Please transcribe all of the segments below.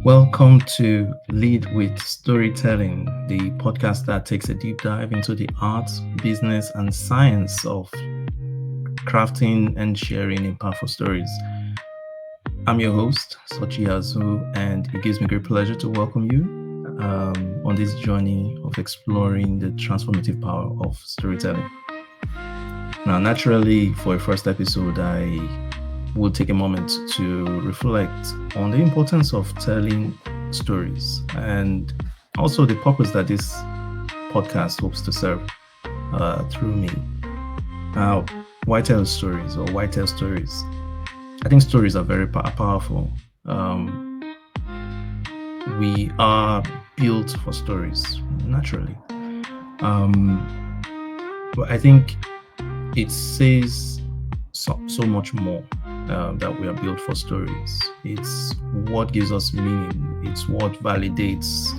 Welcome to Lead with Storytelling, the podcast that takes a deep dive into the art, business, and science of crafting and sharing impactful stories. I'm your host, Sochi Azuh, and it gives me great pleasure to welcome you on this journey of exploring the transformative power of storytelling. Now, naturally, for a first episode, I will take a moment to reflect on the importance of telling stories and also the purpose that this podcast hopes to serve through me. Now, why tell stories or why tell stories? I think stories are very powerful. We are built for stories naturally. But I think it says so much more that we are built for stories. It's what gives us meaning. It's what validates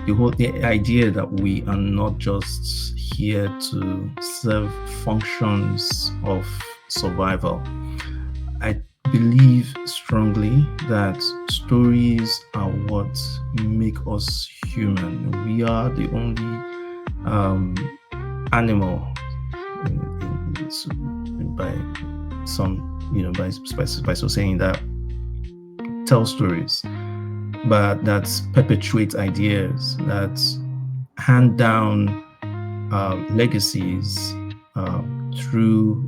the idea that we are not just here to serve functions of survival. I believe strongly that stories are what make us human. We are the only animal by some, by so saying that tell stories, but that perpetuate ideas, that hand down legacies through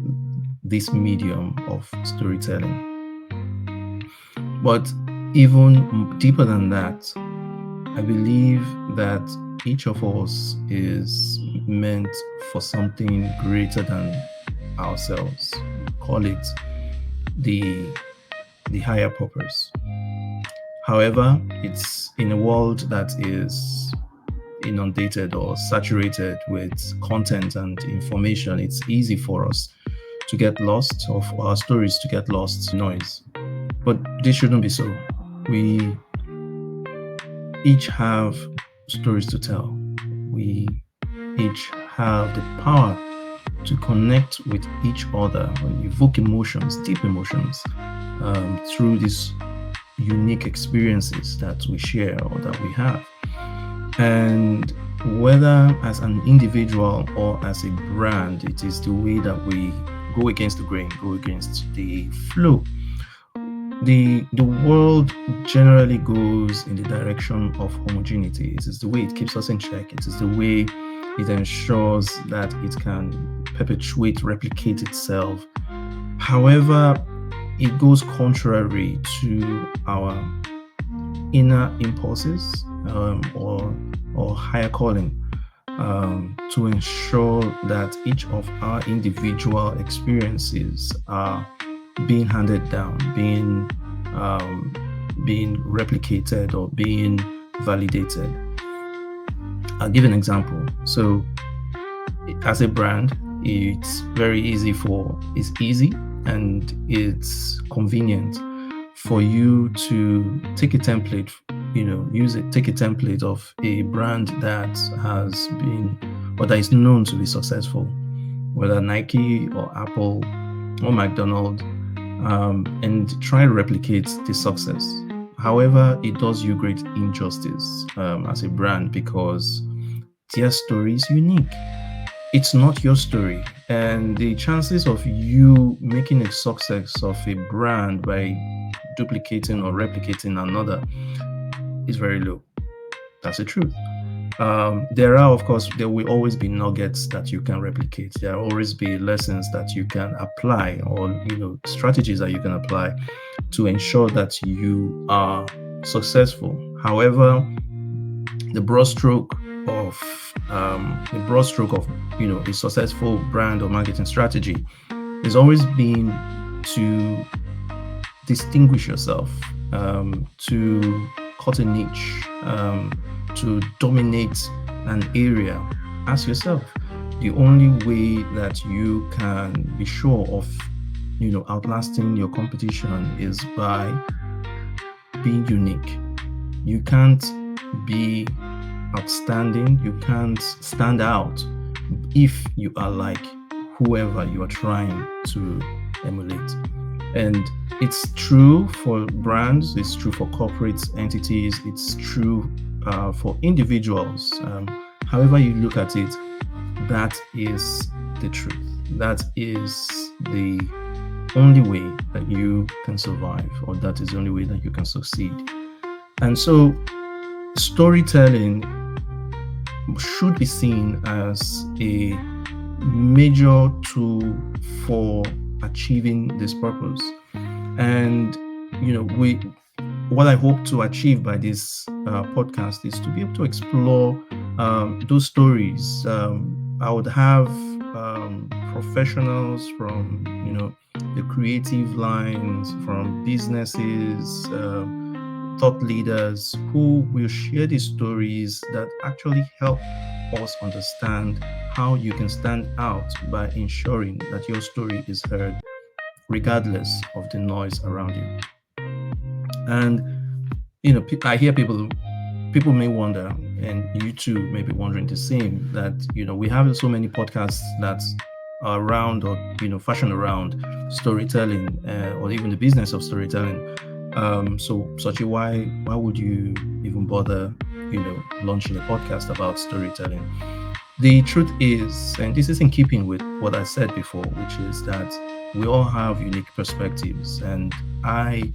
this medium of storytelling. But even deeper than that, I believe that each of us is meant for something greater than ourselves. Call it the higher purpose. However, it's in a world that is inundated or saturated with content and information. It's easy for us to get lost, or for our stories to get lost in noise. But this shouldn't be so. We each have stories to tell. We each have the power to connect with each other and evoke emotions, deep emotions, through these unique experiences that we share or that we have. And whether as an individual or as a brand, it is the way that we go against the grain, go against the flow. The world generally goes in the direction of homogeneity. It is the way it keeps us in check. It is the way it ensures that it can perpetuate, replicate itself. However, it goes contrary to our inner impulses or higher calling, to ensure that each of our individual experiences are being handed down, being replicated or being validated. I'll give an example. So as a brand, it's easy and it's convenient for you to take a template, take a template of a brand that has been or that is known to be successful, whether Nike or Apple or McDonald's, and try to replicate the success. However, it does you great injustice as a brand because their story is unique. It's not your story, and the chances of you making a success of a brand by duplicating or replicating another is very low. That's the truth. There will always be nuggets that you can replicate. There will always be lessons that you can apply, or strategies that you can apply to ensure that you are successful. However, the broad stroke of a successful brand or marketing strategy has always been to distinguish yourself, to cut a niche, to dominate an area as yourself. The only way that you can be sure of outlasting your competition is by being unique. You can't be outstanding, you can't stand out if you are like whoever you are trying to emulate. And it's true for brands, it's true for corporate entities, it's true for individuals. However you look at it, that is the truth. That is the only way that you can survive, or that is the only way that you can succeed. And so, storytelling should be seen as a major tool for achieving this purpose. And we what I hope to achieve by this podcast is to be able to explore those stories. I would have professionals from the creative lines, from businesses, thought leaders who will share these stories that actually help us understand how you can stand out by ensuring that your story is heard regardless of the noise around you. And I hear people may wonder, and you too may be wondering the same, that we have so many podcasts that are around, or fashion around storytelling, or even the business of storytelling. So Sochi, why would you even bother launching a podcast about storytelling? The truth is, and this is in keeping with what I said before, which is that we all have unique perspectives, and I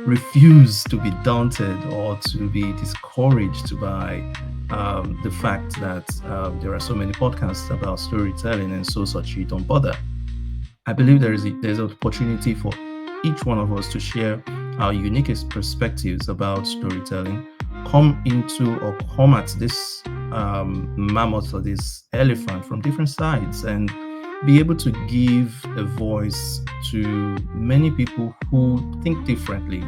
refuse to be daunted or to be discouraged by the fact that there are so many podcasts about storytelling, and so such you don't bother. I believe there's an opportunity for each one of us to share our unique perspectives about storytelling, come into or come at this mammoth or this elephant from different sides, and be able to give a voice to many people who think differently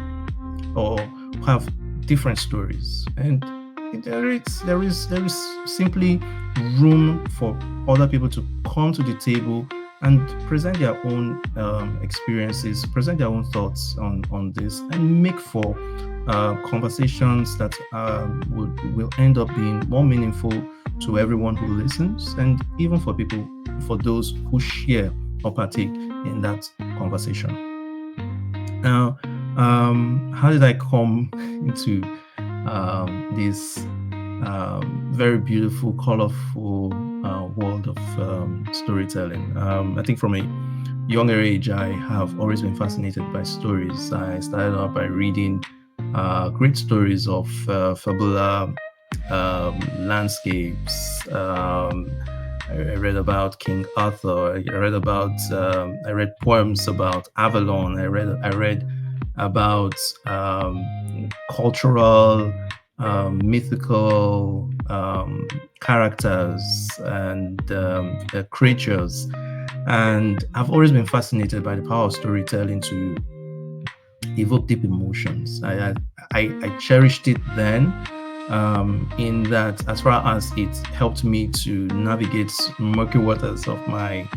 or have different stories. And there is simply room for other people to come to the table and present their own experiences, present their own thoughts on this, and make for conversations that will end up being more meaningful to everyone who listens, and even for those who share or partake in that conversation. Now, how did I come into this very beautiful, colorful world of storytelling? I think from a younger age, I have always been fascinated by stories. I started out by reading great stories of fabula landscapes. I read about King Arthur. I read poems about Avalon. I read about cultural, mythical characters and creatures. And I've always been fascinated by the power of storytelling to evoke deep emotions. I cherished it then, in that, as far as it helped me to navigate murky waters of my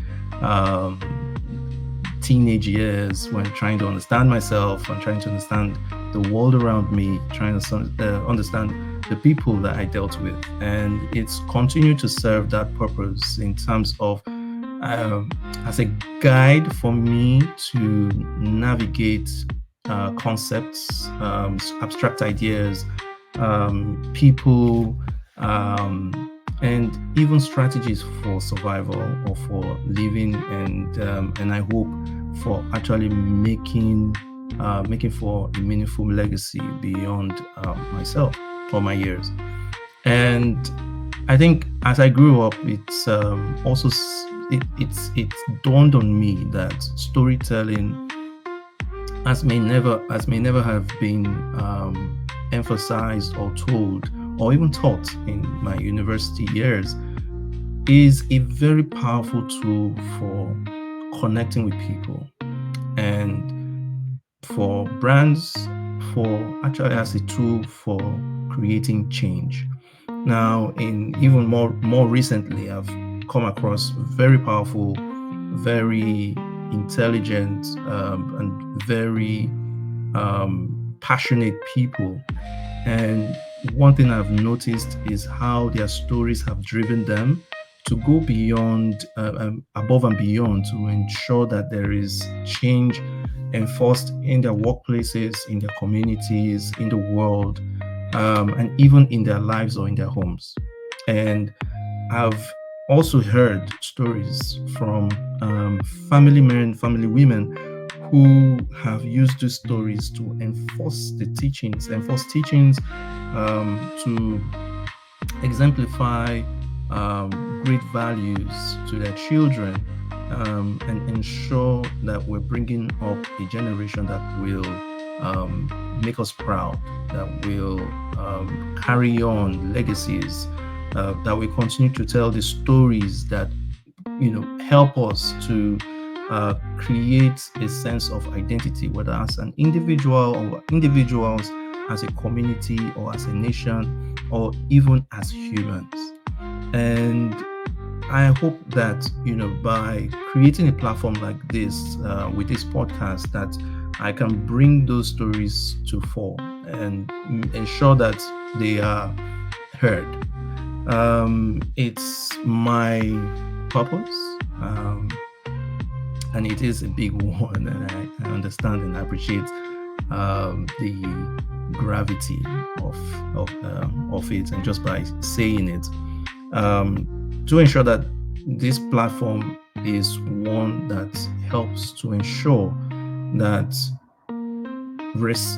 teenage years, when trying to understand myself and trying to understand the world around me, trying to understand the people that I dealt with. And it's continued to serve that purpose in terms of as a guide for me to navigate concepts, abstract ideas, people, and even strategies for survival or for living, and I hope for actually making for a meaningful legacy beyond myself or my years. And I think as I grew up, it's also it dawned on me that storytelling, as may never have been emphasized or told or even taught in my university years, is a very powerful tool for connecting with people and for brands, for actually as a tool for creating change. Now, in even more recently, I've come across very powerful, very intelligent, and very passionate people. And one thing I've noticed is how their stories have driven them to go beyond, above and beyond, to ensure that there is change enforced in their workplaces, in their communities, in the world, and even in their lives or in their homes. And I've also heard stories from family men, family women who have used these stories to enforce teachings to exemplify great values to their children, and ensure that we're bringing up a generation that will make us proud, that will carry on legacies, that will continue to tell the stories that help us to create a sense of identity, whether as an individual or individuals, as a community or as a nation, or even as humans. And I hope that by creating a platform like this, with this podcast, that I can bring those stories to fore and ensure that they are heard. It's my purpose, and it is a big one, and I understand and appreciate the gravity of it, and just by saying it, to ensure that this platform is one that helps to ensure that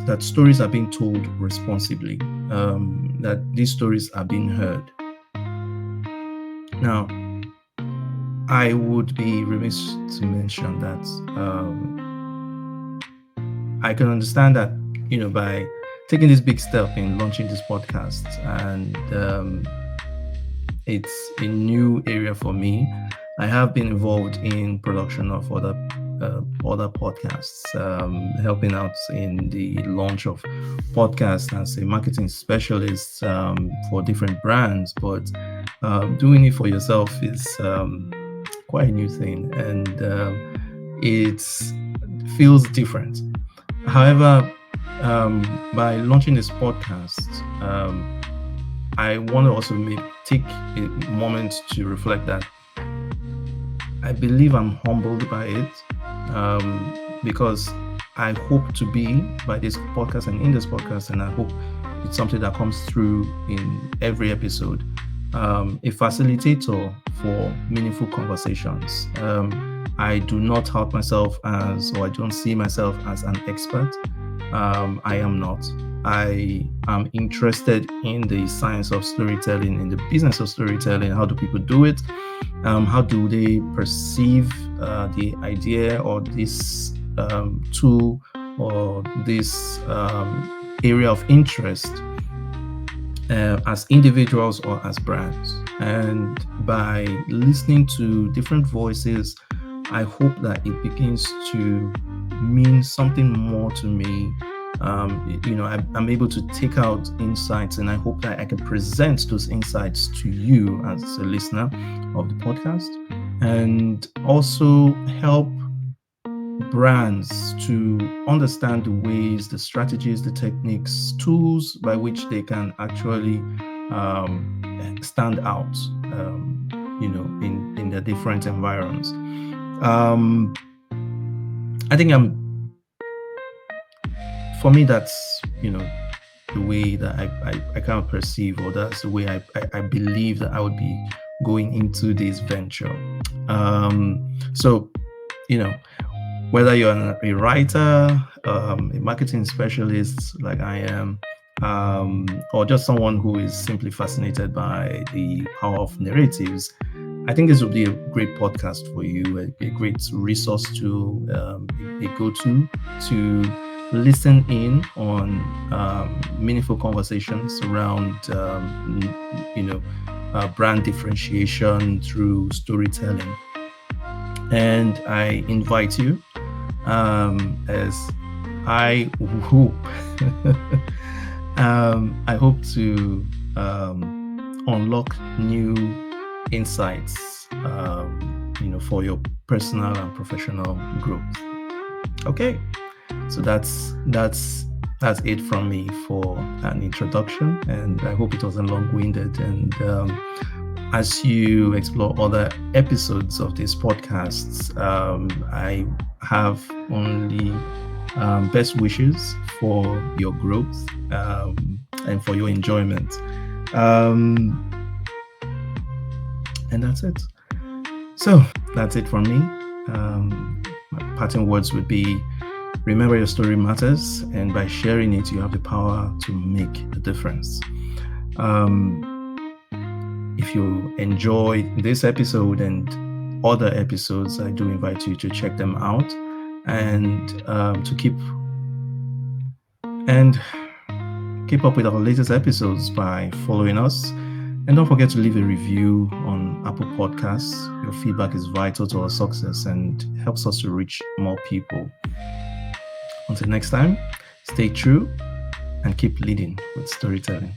that stories are being told responsibly, that these stories are being heard. Now, I would be remiss to mention that I can understand that by taking this big step in launching this podcast, and it's a new area for me. I have been involved in production of other podcasts, helping out in the launch of podcasts as a marketing specialist for different brands. But doing it for yourself is quite a new thing, and it feels different. However, by launching this podcast, I want to also take a moment to reflect that I believe I'm humbled by it, because I hope to be, by this podcast and in this podcast, and I hope it's something that comes through in every episode, a facilitator for meaningful conversations. I do not tout myself or I don't see myself as an expert. I am not. I am interested in the science of storytelling, in the business of storytelling. How do people do it? How do they perceive the idea or this tool or this area of interest as individuals or as brands? And by listening to different voices, I hope that it begins to mean something more to me. I'm able to take out insights, and I hope that I can present those insights to you as a listener of the podcast, and also help brands to understand the ways, the strategies, the techniques, tools by which they can actually stand out, in their different environs. I think for me, that's the way that I kind of perceive, or that's the way I believe that I would be going into this venture. So whether you're a writer, a marketing specialist like I am, or just someone who is simply fascinated by the power of narratives, I think this would be a great podcast for you, a great resource to a go-to to listen in on meaningful conversations around brand differentiation through storytelling. And I invite you, as I hope I hope to unlock new insights for your personal and professional growth. Okay, so that's it from me for an introduction, and I hope it wasn't long-winded. And as you explore other episodes of these podcasts, I have only best wishes for your growth and for your enjoyment. And that's it. So that's it from me. My parting words would be: remember, your story matters, and by sharing it, you have the power to make a difference. If you enjoy this episode and other episodes, I do invite you to check them out and to keep up with our latest episodes by following us. And don't forget to leave a review on Apple Podcasts. Your feedback is vital to our success and helps us to reach more people. Until next time, stay true and keep leading with storytelling.